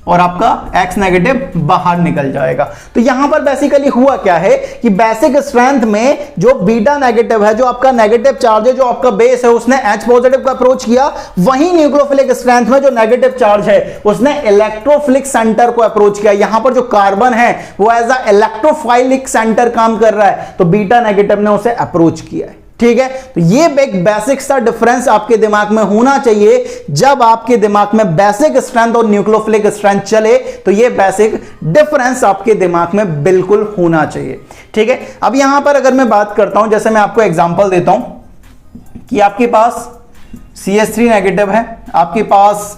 और आपका X नेगेटिव बाहर निकल जाएगा। तो यहां पर बेसिकली हुआ क्या है कि बेसिक स्ट्रेंथ में जो बीटा नेगेटिव है, जो आपका नेगेटिव चार्ज है, जो आपका बेस है, उसने H पॉजिटिव का अप्रोच किया। वहीं न्यूक्लियोफिलिक स्ट्रेंथ में जो नेगेटिव चार्ज है उसने इलेक्ट्रोफिलिक सेंटर को अप्रोच किया। यहां पर जो कार्बन है वो एज अ इलेक्ट्रोफाइलिक सेंटर काम कर रहा है, तो बीटा नेगेटिव ने उसे अप्रोच किया है। ठीक है, तो ये एक बेसिक सा डिफरेंस आपके दिमाग में होना चाहिए। जब आपके दिमाग में बेसिक स्ट्रेंथ और न्यूक्लियोफिलिक स्ट्रेंथ चले तो ये बेसिक डिफरेंस आपके दिमाग में बिल्कुल होना चाहिए। ठीक है, अब यहां पर अगर मैं बात करता हूं, जैसे मैं आपको एग्जांपल देता हूं कि आपके पास CH3 नेगेटिव है, आपके पास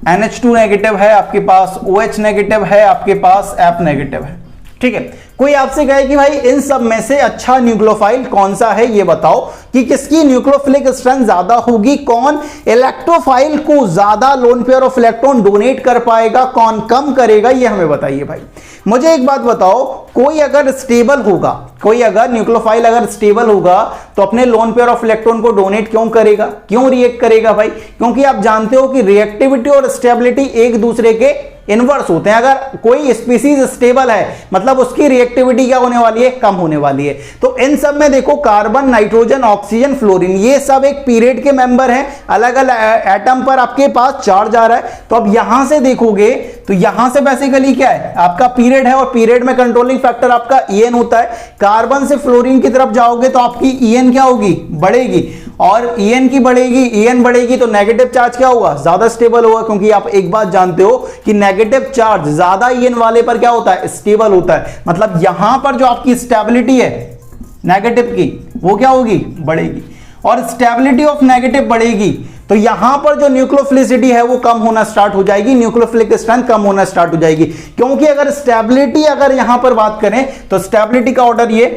NH2 नेगेटिव है, आपके पास OH नेगेटिव है, आपके पास F नेगेटिव है। ठीक है, कोई आपसे कहे कि भाई इन सब में से अच्छा न्यूक्लियोफाइल कौन सा है, ये बताओ कि किसकी न्यूक्लियोफिलिक स्ट्रेंथ ज्यादा होगी, कौन इलेक्ट्रोफाइल को ज्यादा lone pair of electron donate कर पाएगा, कौन कम करेगा, ये हमें बताइए भाई। मुझे एक बात बताओ, कोई अगर स्टेबल होगा, कोई अगर न्यूक्लियोफाइल अगर स्टेबल होगा तो अपने लोन पेयर ऑफ इलेक्ट्रॉन को डोनेट क्यों करेगा, क्यों रिएक्ट करेगा भाई? क्योंकि आप जानते हो कि रिएक्टिविटी और स्टेबिलिटी एक दूसरे के इनवर्स होते हैं। अगर कोई स्पीसीज स्टेबल है मतलब उसकी रिएक्टिविटी क्या होने वाली है? कम होने वाली है। तो इन सब में देखो कार्बन, नाइट्रोजन, ऑक्सीजन, फ्लोरीन, ये सब एक पीरियड के मेंबर हैं। अलग अलग एटम पर आपके पास चार्ज आ रहा है। तो अब यहां से देखोगे तो यहां से बेसिकली क्या है, आपका पीरियड है और पीरियड में कंट्रोलिंग फैक्टर आपका EN होता है। कार्बन से फ्लोरीन की तरफ जाओगे तो आपकी EN क्या होगी? बढ़ेगी, और EN की बढ़ेगी, EN बढ़ेगी तो नेगेटिव चार्ज क्या होगा? ज्यादा स्टेबल होगा। क्योंकि आप एक बात जानते हो कि नेगेटिव चार्ज ज्यादा EN वाले पर क्या होता है? स्टेबल होता है। मतलब यहां पर जो आपकी स्टेबिलिटी है नेगेटिव की वो क्या होगी? बढ़ेगी। और स्टेबिलिटी ऑफ नेगेटिव बढ़ेगी तो यहां पर जो न्यूक्लियोफिलिसिटी है वो कम होना स्टार्ट हो जाएगी, न्यूक्लियोफिलिक स्ट्रेंथ कम होना स्टार्ट हो जाएगी। क्योंकि अगर स्टेबिलिटी अगर यहां पर बात करें तो स्टेबिलिटी का ऑर्डर ये,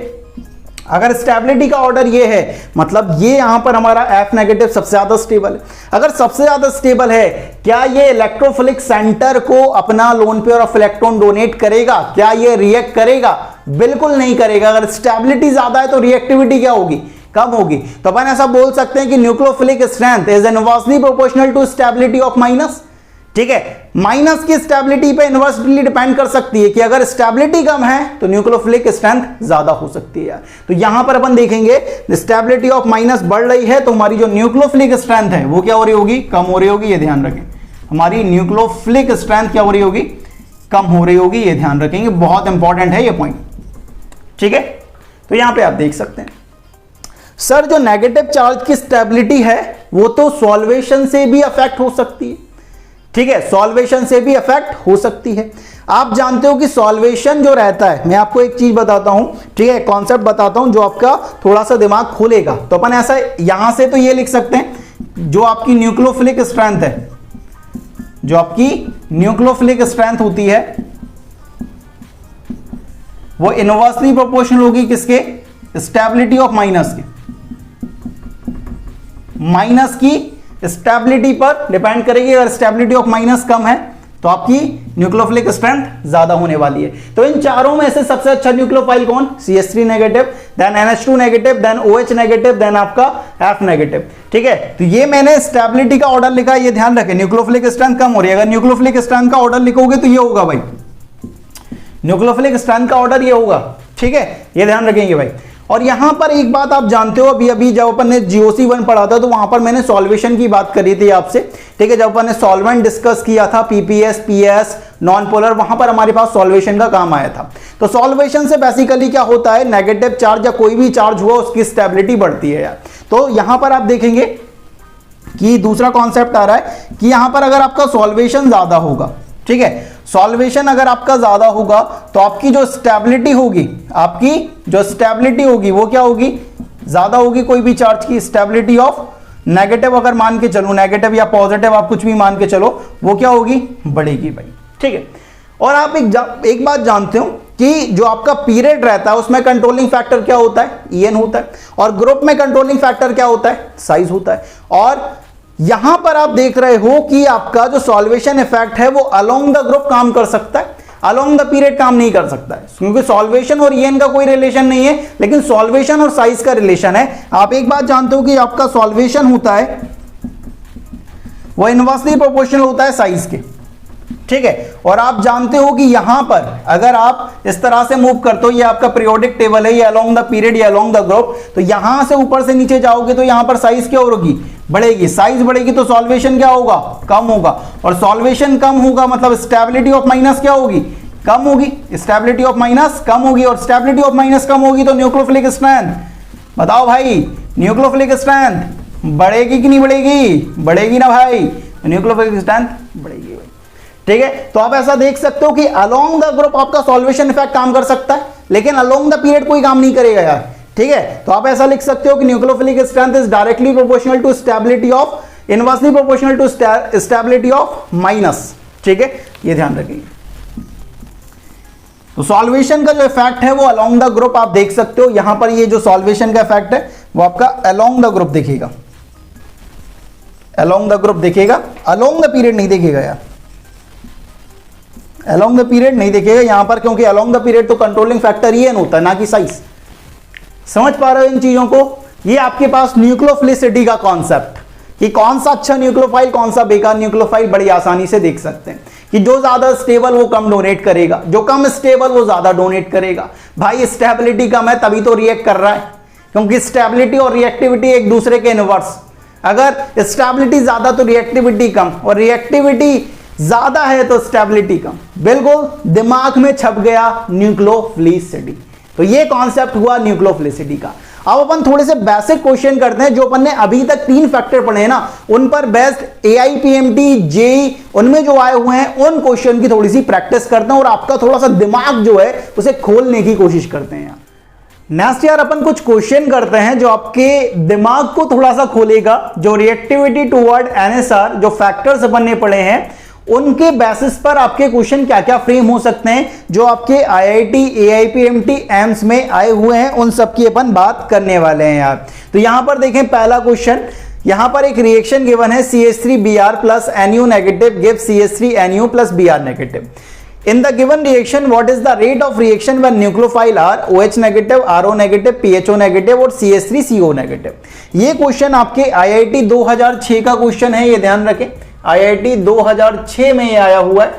अगर स्टेबिलिटी का ऑर्डर ये है मतलब ये यहां पर हमारा F नेगेटिव सबसे ज्यादा स्टेबल है। अगर सबसे ज्यादा स्टेबल है, क्या ये इलेक्ट्रोफिलिक सेंटर को अपना lone pair of electron donate करेगा? क्या ये रिएक्ट करेगा? बिल्कुल नहीं करेगा। अगर स्टेबिलिटी ज्यादा है तो रिएक्टिविटी क्या होगी? कम होगी। तो अपन ऐसा बोल सकते हैं कि nucleophilic strength is inversely proportional to stability of minus. ठीक है, माइनस की स्टेबिलिटी पे इनवर्सली डिपेंड कर सकती है कि अगर स्टेबिलिटी कम है तो न्यूक्लियोफिलिक स्ट्रेंथ ज्यादा हो सकती है। तो यहां पर अपन देखेंगे स्टेबिलिटी ऑफ माइनस बढ़ रही है तो हमारी जो न्यूक्लियोफिलिक स्ट्रेंथ है वो क्या हो रही होगी? कम हो रही होगी। ये ध्यान रखें, हमारी न्यूक्लियोफिलिक स्ट्रेंथ क्या हो रही होगी? कम हो रही होगी। ये ध्यान रखेंगे, बहुत इंपॉर्टेंट है ये पॉइंट। ठीक है, तो यहां पर आप देख सकते हैं सर जो नेगेटिव चार्ज की स्टेबिलिटी है वो तो सॉल्वेशन से भी अफेक्ट हो सकती है। ठीक है, सॉल्वेशन से भी अफेक्ट हो सकती है। आप जानते हो कि सॉल्वेशन जो रहता है, मैं आपको एक चीज बताता हूं, ठीक है, कॉन्सेप्ट बताता हूं जो आपका थोड़ा सा दिमाग खोलेगा। तो अपन ऐसा यहां से तो ये लिख सकते हैं जो आपकी न्यूक्लियोफिलिक स्ट्रेंथ है, जो आपकी न्यूक्लियोफिलिक स्ट्रेंथ होती है वो इनवर्सली प्रोपोर्शनल होगी किसके, स्टेबिलिटी ऑफ माइनस के, माइनस की स्टेबिलिटी पर डिपेंड करेगी। अगर स्टेबिलिटी ऑफ माइनस कम है तो आपकी न्यूक्लियोफिलिक स्ट्रेंथ ज्यादा होने वाली है। तो इन चारों में से सबसे अच्छा न्यूक्लियोफाइल कौन, CH3 negative, then NH2 negative, then OH negative, then आपका F नेगेटिव। ठीक है, तो ये मैंने स्टेबिलिटी का ऑर्डर लिखा है, ये ध्यान रखें। न्यूक्लियोफिलिक स्ट्रेंथ कम हो रही है, अगर न्यूक्लियोफिलिक स्ट्रेंथ का ऑर्डर लिखोगे तो ये होगा भाई, न्यूक्लियोफिलिक स्ट्रेंथ का ऑर्डर ये होगा। ठीक है, ये ध्यान रखेंगे भाई। और यहां पर एक बात आप जानते हो, अभी जब अपन ने GOC1 पढ़ा था तो वहां पर मैंने सॉल्वेशन की बात करी थी आपसे। ठीक है, जब अपन ने सॉल्वेंट डिस्कस किया था, PPS, PS, नॉन पोलर, वहां पर हमारे पास सॉल्वेशन का काम आया था। तो सॉल्वेशन से बेसिकली क्या होता है, नेगेटिव चार्ज या कोई भी चार्ज हुआ उसकी स्टेबिलिटी बढ़ती है यार। तो यहां पर आप देखेंगे कि दूसरा कॉन्सेप्ट आ रहा है कि यहां पर अगर आपका सॉल्वेशन ज्यादा होगा, ठीक है, सॉल्वेशन अगर आपका ज्यादा होगा तो आपकी जो स्टेबिलिटी होगी, आपकी जो स्टेबिलिटी होगी वो क्या होगी, ज्यादा होगी। कोई भी चार्ज की स्टेबिलिटी ऑफ नेगेटिव अगर मान के चलो, नेगेटिव या पॉजिटिव आप कुछ भी मान के चलो, वो क्या होगी, बढ़ेगी भाई। ठीक है, और आप एक बात जानते हो कि जो आपका पीरियड रहता है उसमें कंट्रोलिंग फैक्टर क्या होता है, EN होता है, और ग्रुप में कंट्रोलिंग फैक्टर क्या होता है, साइज होता है। और यहां पर आप देख रहे हो कि आपका जो सॉल्वेशन इफेक्ट है वो अलोंग द ग्रुप काम कर सकता है, अलोंग द पीरियड काम नहीं कर सकता है, क्योंकि सॉल्वेशन और EN का कोई रिलेशन नहीं है, लेकिन सॉल्वेशन और साइज का रिलेशन है। आप एक बात जानते हो कि आपका सॉल्वेशन होता है वो इनवर्सली प्रोपोर्शनल होता है साइज के। ठीक है, और आप जानते हो कि यहां पर अगर आप इस तरह से मूव करते हो, ये आपका पीरियोडिक टेबल है, ये अलोंग द पीरियड, ये अलोंग द ग्रुप, तो यहां से ऊपर से नीचे जाओगे तो यहां पर साइज क्या होगी, बढ़ेगी। साइज बढ़ेगी तो सॉल्वेशन क्या होगा, कम होगा, और सॉल्वेशन कम होगा मतलब स्टेबिलिटी ऑफ माइनस क्या होगी, कम होगी। स्टेबिलिटी ऑफ माइनस कम होगी, और स्टेबिलिटी ऑफ माइनस कम होगी तो न्यूक्लियोफिलिक स्ट्रेंथ, बताओ भाई, न्यूक्लियोफिलिक स्ट्रेंथ बढ़ेगी कि नहीं बढ़ेगी, बढ़ेगी ना भाई, न्यूक्लियोफिलिक स्ट्रेंथ बढ़ेगी भाई। ठीक है, तो आप ऐसा देख सकते हो कि अलोंग द ग्रुप आपका सॉल्वेशन इफेक्ट काम कर सकता है, लेकिन अलोंग द पीरियड कोई काम नहीं करेगा यार। ठीक है, तो आप ऐसा लिख सकते हो कि nucleophilic strength is directly proportional to stability of, inversely proportional to stability of minus. ठीक है, ये ध्यान रखिए। तो सॉल्वेशन का जो इफेक्ट है वो अलोंग द ग्रुप आप देख सकते हो, यहां पर ये जो सॉल्वेशन का इफेक्ट है वो आपका अलोंग द ग्रुप दिखेगा, अलोंग द ग्रुप दिखेगा, अलोंग द पीरियड नहीं दिखेगा यार, अलोंग द पीरियड नहीं देखेगा यहां पर, क्योंकि अलोंग द पीरियड तो कंट्रोलिंग फैक्टर EN होता है, ना कि साइज। समझ पा रहे हो इन चीजों को। ये आपके पास न्यूक्लियोफिलिसिटी का कॉन्सेप्ट, कि कौन सा अच्छा न्यूक्लियोफाइल कौन सा बेकार न्यूक्लियोफाइल बड़ी आसानी से देख सकते हैं, कि जो ज्यादा स्टेबल वो कम डोनेट करेगा, जो कम स्टेबल वो ज्यादा डोनेट करेगा। भाई स्टेबिलिटी कम है तभी तो रिएक्ट कर रहा है, क्योंकि स्टेबिलिटी और रिएक्टिविटी एक दूसरे के इनवर्स। अगर स्टेबिलिटी ज्यादा तो रिएक्टिविटी कम, और रिएक्टिविटी ज्यादा है तो स्टेबिलिटी कम। बिल्कुल दिमाग में छप गया न्यूक्लियोफिलिसिटी। तो ये कॉन्सेप्ट हुआ न्यूक्लियोफिलिसिटी का। अब अपन थोड़े से बेसिक क्वेश्चन करते हैं, जो अपन ने अभी तक 3 फैक्टर पढ़े हैं ना, उन पर बेस्ड AIPMT JEE उनमें जो आए हुए हैं उन क्वेश्चन की थोड़ी सी प्रैक्टिस करते हैं, और आपका थोड़ा सा दिमाग जो है उसे खोलने की कोशिश करते हैं। नेक्स्ट यार अपन कुछ क्वेश्चन करते हैं जो आपके दिमाग को थोड़ा सा खोलेगा, जो रिएक्टिविटी टुवर्ड NSR जो फैक्टर्स अपन ने पढ़े हैं उनके बेसिस पर आपके क्वेश्चन क्या क्या फ्रेम हो सकते हैं, जो आपके IIT AIPMT एम्स में आए हुए हैं, उन सब की अपन बात करने वाले हैं यार। तो यहां पर देखें पहला क्वेश्चन, यहां पर एक रिएक्शन गिवन है CH3Br plus Nu negative gives CH3Nu plus Br negative. In the given reaction, what is the rate of reaction when nucleophile are OH negative, RO negative, PHO negative और CH3CO negative? ये question आपके IIT 2006 का question है, ये ध्यान रखें। IIT 2006 में ये आया हुआ है,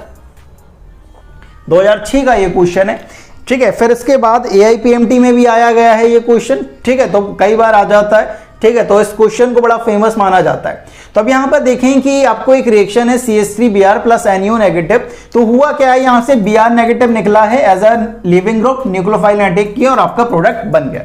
2006 का ये क्वेश्चन है। ठीक है, फिर इसके बाद AIPMT में भी आया गया है ये क्वेश्चन। ठीक है, तो कई बार आ जाता है। ठीक है, तो इस क्वेश्चन को बड़ा फेमस माना जाता है। तो अब यहां पर देखें कि आपको एक रिएक्शन है CH3Br plus Nu नेगेटिव, तो हुआ क्या है, यहां से Br नेगेटिव निकला है as a leaving group, nucleophile ने अटैक किया और आपका प्रोडक्ट बन गया।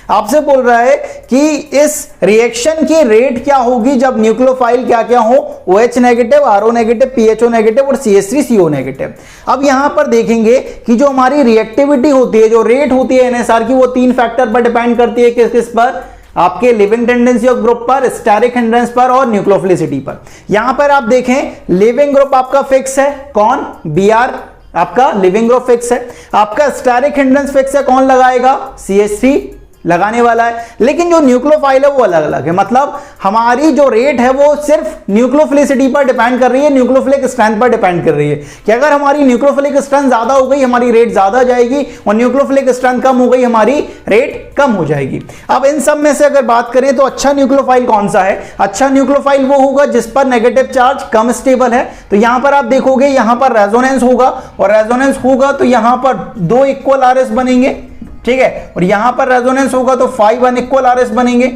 आपसे बोल रहा है कि इस रिएक्शन की रेट क्या होगी जब न्यूक्लियोफाइल क्या क्या हो, OH negative, RO negative, PHO negative और CH3CO नेगेटिव। अब यहां पर देखेंगे कि जो हमारी रिएक्टिविटी होती है, जो रेट होती है NSR की, वो 3 फैक्टर पर डिपेंड करती है। किस किस पर, आपके लिविंग टेंडेंसी ऑफ ग्रुप पर, स्टेरिक हिंड्रेंस पर और न्यूक्लियोफिलिसिटी पर। यहां पर आप देखें लिविंग ग्रुप आपका फिक्स है, कौन? Br आपका लिविंग ग्रुप फिक्स है। आपका स्टेरिक हिंड्रेंस फिक्स है, कौन लगाएगा? CH3 लगाने वाला है। लेकिन जो न्यूक्लियोफाइल है वो अलग अलग है, मतलब हमारी जो रेट है वो सिर्फ न्यूक्लियोफिलिसिटी पर डिपेंड कर रही है, न्यूक्लियोफिलिक स्ट्रेंथ पर डिपेंड कर रही है कि अगर हमारी न्यूक्लियोफिलिक स्ट्रेंथ ज्यादा हो गई हमारी रेट ज्यादा जाएगी और न्यूक्लियोफिलिक स्ट्रेंथ कम हो गई हमारी रेट कम हो जाएगी। अब इन सब में से अगर बात करें तो अच्छा न्यूक्लियोफाइल कौन सा है? अच्छा न्यूक्लियोफाइल वो होगा जिस पर नेगेटिव चार्ज कम स्टेबल है। तो यहां पर आप देखोगे यहां पर रेजोनेंस होगा और रेजोनेंस होगा तो यहां पर 2 इक्वल आरएस बनेंगे, ठीक है, और यहां पर रेजोनेंस होगा तो 5 अनइक्वल आरएस बनेंगे,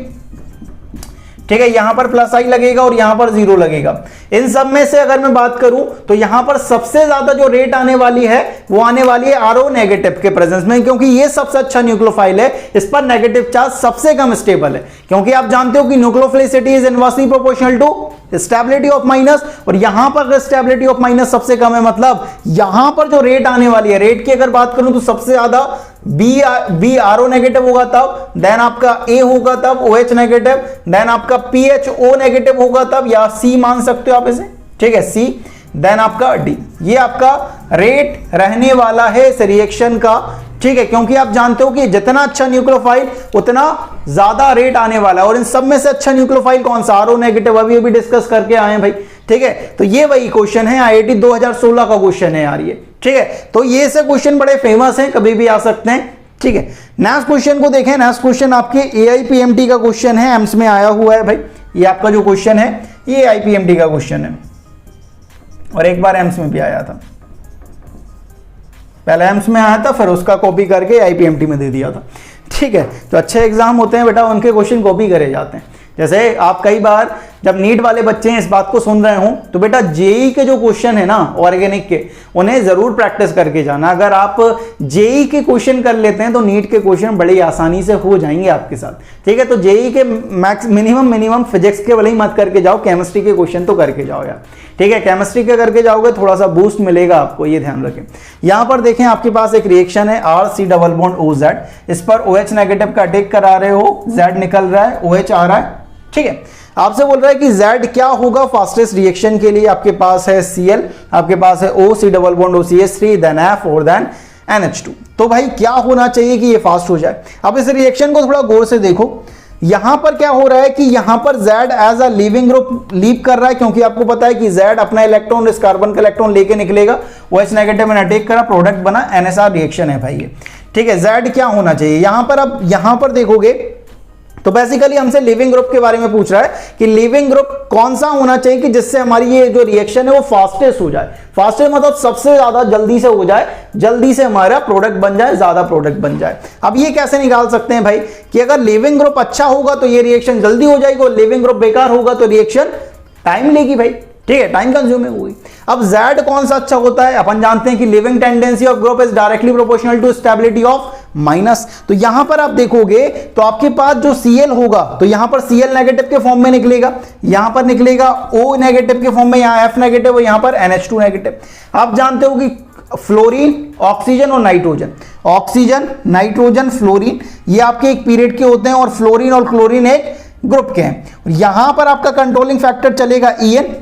ठीक है। यहां पर प्लस आई लगेगा और यहां पर 0 लगेगा। इन सब में से अगर मैं बात करूं तो यहां पर सबसे ज्यादा जो रेट आने वाली है वो आने वाली है RO नेगेटिव के प्रेजेंस में, क्योंकि ये सबसे अच्छा न्यूक्लियोफाइल है, इस पर नेगेटिव चार्ज सबसे कम स्टेबल है। क्योंकि आप जानते हो कि nucleophilicity is inversely proportional to stability of minus, और यहां पर स्टेबिलिटी ऑफ माइनस सबसे कम है, मतलब यहां पर जो रेट आने वाली है, रेट की अगर बात करूं तो सबसे ज्यादा बी RO नेगेटिव होगा तब, देन आपका A होगा तब OH नेगेटिव, देन आपका PHO नेगेटिव होगा तब, या C मान सकते हो आप इसे, ठीक है, C, देन आपका D। ये आपका रेट रहने वाला है इस रिएक्शन का, ठीक है, क्योंकि आप जानते हो कि जितना अच्छा न्यूक्लियोफाइल उतना ज्यादा रेट आने वाला है। और इन सब में से अच्छा न्यूक्लियोफाइल कौन सा? RO नेगेटिव, अभी अभी डिस्कस करके आए हैं भाई, ठीक है। तो ये वही क्वेश्चन है, IIT 2016 का क्वेश्चन है यार ये, ठीक है। तो ये से क्वेश्चन बड़े फेमस हैं, कभी भी आ सकते हैं, ठीक है। नेक्स्ट क्वेश्चन को देखें। नेक्स्ट क्वेश्चन आपके AIPMT का क्वेश्चन है, एम्स में आया हुआ है भाई। ये आपका जो क्वेश्चन है ये AIPMT का क्वेश्चन है और एक बार एम्स में भी आया था, पहले एम्स में आया था फिर उसका कॉपी करके IPMT में दे दिया था, ठीक है। तो अच्छे एग्जाम होते हैं बेटा, उनके क्वेश्चन कॉपी करे जाते हैं। जैसे आप कई बार जब नीट वाले बच्चे हैं इस बात को सुन रहे हो तो बेटा जेई के जो क्वेश्चन है ना ऑर्गेनिक के, उन्हें जरूर प्रैक्टिस करके जाना। अगर आप जेई के क्वेश्चन कर लेते हैं तो नीट के क्वेश्चन बड़ी आसानी से हो जाएंगे आपके साथ, ठीक है। तो जेई के मैक्स मिनिमम फिजिक्स के वाले ही मत करके जाओ, केमिस्ट्री के क्वेश्चन तो करके जाओ यार, ठीक है। केमिस्ट्री के करके जाओगे थोड़ा सा बूस्ट मिलेगा आपको, ये ध्यान रखें। यहां पर देखें आपके पास एक रिएक्शन है RC डबल बॉन्ड OZ, इस पर OH नेगेटिव का अटैक करा रहे हो, Z निकल रहा है, OH आ रहा है, ठीक है। आपसे बोल रहा है कि Z क्या होगा फास्टेस्ट रिएक्शन के लिए? आपके पास है Cl, आपके पास है OC double bond OCH3, then F और देन NH2। तो भाई क्या होना चाहिए कि ये फास्ट हो जाए? अब इस रिएक्शन को थोड़ा गौर से देखो। यहां पर क्या हो रहा है कि यहां पर Z as a leaving group leave कर रहा है, क्योंकि आपको पता है कि Z अपना इलेक्ट्रॉन इस कार्बन का इलेक्ट्रॉन लेके निकलेगा, OH नेगेटिव में अटैक करा, प्रोडक्ट बना, NSR रिएक्शन है भाई ये, ठीक है। Z क्या होना चाहिए यहां पर? अब यहां पर देखोगे तो बेसिकली हमसे लिविंग ग्रुप के बारे में पूछ रहा है कि लिविंग ग्रुप कौन सा होना चाहिए कि जिससे हमारी ये जो रिएक्शन है वो फास्टेस्ट हो जाए। फास्टेस्ट मतलब सबसे ज्यादा जल्दी से हो जाए, जल्दी से हमारा प्रोडक्ट बन जाए, ज्यादा प्रोडक्ट बन जाए। अब ये कैसे निकाल सकते हैं भाई कि अगर लिविंग ग्रुप अच्छा होगा तो ये रिएक्शन जल्दी हो जाएगी और लिविंग ग्रुप बेकार होगा तो रिएक्शन टाइम लेगी भाई, ठीक है, टाइम कंज्यूमिंग होगी। अब Z कौन सा अच्छा होता है? अपन जानते हैं कि leaving tendency of group is directly proportional to stability of minus. तो यहां पर आप देखोगे तो आपके पास जो Cl होगा तो यहां पर Cl नेगेटिव के फॉर्म में निकलेगा, यहां पर निकलेगा O नेगेटिव के फॉर्म में, यहां F नेगेटिव और यहां पर NH2 नेगेटिव। आप जानते हो कि फ्लोरीन, ऑक्सीजन और नाइट्रोजन, ऑक्सीजन, नाइट्रोजन, फ्लोरीन ये आपके एक पीरियड के होते हैं और फ्लोरीन और क्लोरीन एक ग्रुप के हैं। यहां पर आपका कंट्रोलिंग फैक्टर चलेगा En,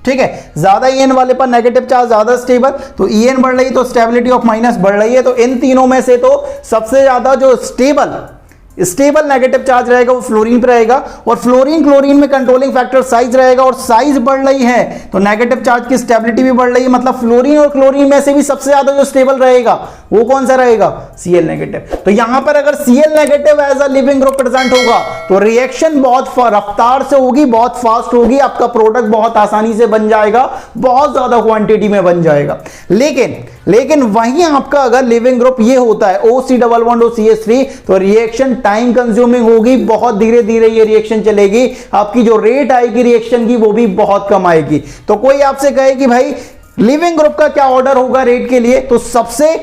ठीक है। ज्यादा En वाले पर नेगेटिव चार्ज ज्यादा स्टेबल, तो En बढ़ रही तो स्टेबिलिटी ऑफ माइनस बढ़ रही है। तो इन तीनों में से तो सबसे ज्यादा जो स्टेबल नेगेटिव चार्ज रहेगा वो फ्लोरीन पे रहेगा, और फ्लोरीन क्लोरीन में कंट्रोलिंग फैक्टर साइज रहेगा, और साइज बढ़ रही है तो नेगेटिव चार्ज की स्टेबिलिटी भी बढ़ रही है। मतलब फ्लोरीन और क्लोरीन में से भी सबसे ज्यादा जो स्टेबल रहेगा वो कौन सा रहेगा? Cl negative. तो यहां पर अगर Cl negative as a leaving group present होगा तो रिएक्शन बहुत रफ्तार से होगी, बहुत फास्ट होगी, आपका प्रोडक्ट बहुत आसानी से बन जाएगा, बहुत ज्यादा क्वांटिटी में बन जाएगा। लेकिन वहीं आपका अगर लिविंग ग्रुप ये होता है OC डबल बॉन्ड OCH3 तो रिएक्शन टाइम कंज्यूमिंग होगी, बहुत धीरे धीरे ये रिएक्शन चलेगी, आपकी जो रेट आएगी रिएक्शन की वो भी बहुत कम आएगी। तो कोई आपसे कहे कि भाई लिविंग ग्रुप का क्या ऑर्डर होगा रेट के लिए, तो सबसे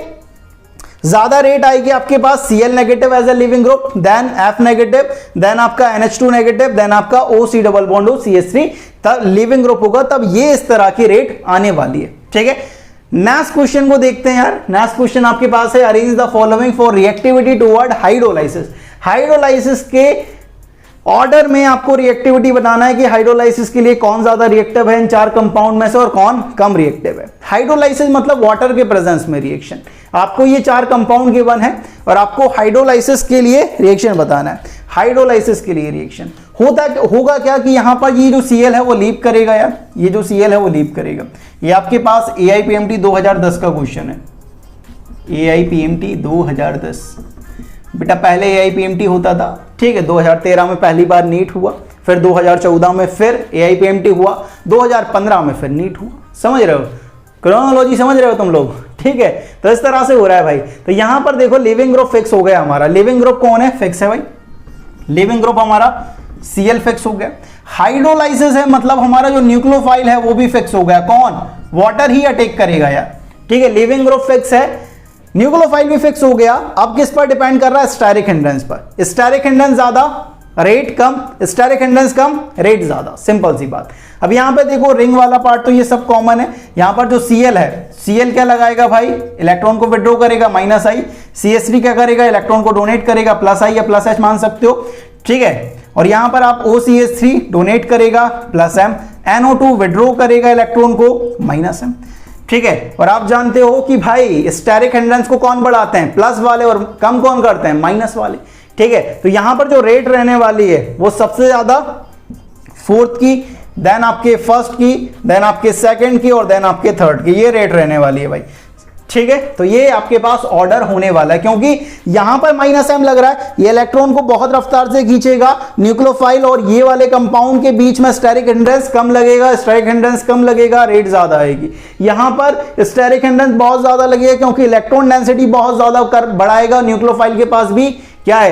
ज्यादा रेट आएगी आपके पास Cl negative as a leaving group, then F negative, then आपका NH2 नेगेटिव, देन आपका OC डबल बॉन्ड OCH3 तब लिविंग ग्रुप होगा, तब ये इस तरह की रेट आने वाली है, ठीक है। नेक्स्ट क्वेश्चन को देखते हैं यार। नेक्स्ट क्वेश्चन आपके पास है arrange the following for reactivity toward hydrolysis. Hydrolysis के ऑर्डर में आपको रिएक्टिविटी बताना है कि हाइड्रोलाइसिस के लिए कौन ज्यादा रिएक्टिव है इन 4 कंपाउंड में से और कौन कम रिएक्टिव है। हाइड्रोलाइसिस मतलब वाटर के प्रेजेंस में रिएक्शन। आपको ये 4 कंपाउंड गिवन है और आपको हाइड्रोलाइसिस के लिए रिएक्शन बताना है। हाइड्रोलाइसिस के लिए रिएक्शन होगा क्या कि यहां पर ये जो Cl है वो लीव करेगा यार, ये जो Cl है वो लीव करेगा। ये आपके पास AIPMT 2010 का क्वेश्चन है, AIPMT 2010। बेटा पहले AIPMT होता था, ठीक है, 2013 में पहली बार नीट हुआ, फिर 2014 में फिर AIPMT हुआ, 2015 में फिर नीट हुआ। समझ रहे हो, क्रोनोलॉजी समझ रहे हो तुम लोग, ठीक है। तो इस तरह से हो रहा है भाई। तो यहां पर देखो लिविंग ग्रुप फिक्स हो गया हमारा। लिविंग ग्रुप कौन है? फिक्स है भाई, लिविंग ग्रुप हमारा Cl फिक्स हो गया। हाइड्रोलाइसिस है मतलब हमारा जो न्यूक्लियोफाइल है वो भी फिक्स हो गया। कौन? वाटर ही अटैक करेगा यार, ठीक है। लिविंग ग्रुप फिक्स है, न्यूक्लियोफाइल भी फिक्स हो गया। अब किस पर डिपेंड कर रहा है? स्टेरिक हिंड्रेंस पर। स्टेरिक हिंड्रेंस ज्यादा, रेट कम, स्टेरिक हिंड्रेंस कम, रेट ज्यादा, सिंपल सी बात। अब यहां पे देखो रिंग वाला पार्ट तो ये सब कॉमन है। यहां पर जो Cl है, Cl क्या लगाएगा भाई? इलेक्ट्रॉन को विड्रॉ करेगा -I। CH3 क्या करेगा? इलेक्ट्रॉन को डोनेट करेगा +I या +H मान सकते हो, ठीक है। और यहां पर आप OCH3 डोनेट करेगा +M, NO2 विड्रॉ करेगा इलेक्ट्रॉन को -M, ठीक है। और आप जानते हो कि भाई स्टेरिक हिंड्रेंस को कौन बढ़ाते हैं? प्लस वाले, और कम कौन करते हैं? माइनस वाले, ठीक है। तो यहां पर जो रेट रहने वाली है वो सबसे ज्यादा 4th की, देन आपके 1st की, देन आपके 2nd की और देन आपके 3rd की, ये रेट रहने वाली है भाई, ठीक है। तो ये आपके पास ऑर्डर होने वाला है क्योंकि यहां पर -M लग रहा है, ये इलेक्ट्रॉन को बहुत रफ्तार से खींचेगा न्यूक्लियोफाइल, और ये वाले कंपाउंड के बीच में स्टेरिक हिंड्रेंस कम लगेगा, स्टेरिक हिंड्रेंस कम लगेगा, रेट ज्यादा आएगी। यहां पर स्टेरिक हिंड्रेंस बहुत ज्यादा लगेगा क्योंकि इलेक्ट्रॉन डेंसिटी बहुत ज्यादा बढ़ाएगा। न्यूक्लियोफाइल के पास भी क्या है?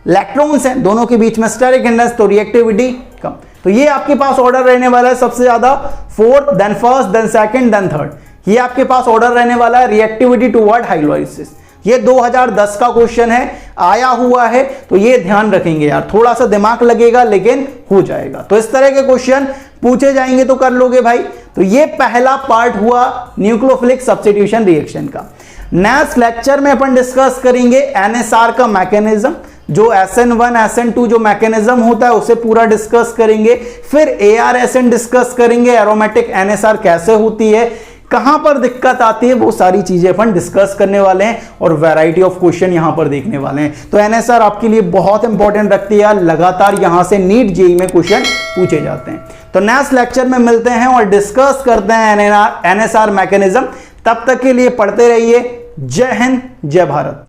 इलेक्ट्रॉन्स हैं, दोनों के बीच में स्टेरिक हिंड्रेंस, तो रिएक्टिविटी कम। तो ये आपके पास ऑर्डर रहने वाला है सबसे ज्यादा 4th, then 1st, then 2nd, then 3rd। ये आपके पास ऑर्डर रहने वाला है रिएक्टिविटी टुवर्ड हाइड्रोलाइसिस। ये 2010 का क्वेश्चन है, आया हुआ है, तो ये ध्यान रखेंगे यार, थोड़ा सा दिमाग लगेगा लेकिन हो जाएगा। तो इस तरह के क्वेश्चन पूछे जाएंगे तो कर लोगे भाई। तो ये पहला पार्ट हुआ न्यूक्लियोफिलिक सब्स्टिट्यूशन रिएक्शन का। नेक्स्ट लेक्चर में अपन डिस्कस करेंगे NSR का मैकेनिज्म, जो SN1 SN2 जो मैकेनिज्म होता है उसे पूरा डिस्कस करेंगे। फिर ARSN डिस्कस करेंगे, एरोमेटिक NSR कैसे होती है, कहां पर दिक्कत आती है, वो सारी चीजें अपन डिस्कस करने वाले हैं और वैरायटी ऑफ क्वेश्चन यहां पर देखने वाले हैं। तो NSR आपके लिए बहुत इंपॉर्टेंट रखती है, लगातार यहां से नीट जेईई में क्वेश्चन पूछे जाते हैं। तो नेक्स्ट लेक्चर में मिलते हैं और डिस्कस करते हैं NSR मैकेनिज्म। तब तक के लिए पढ़ते रहिए। जय हिंद, जय भारत।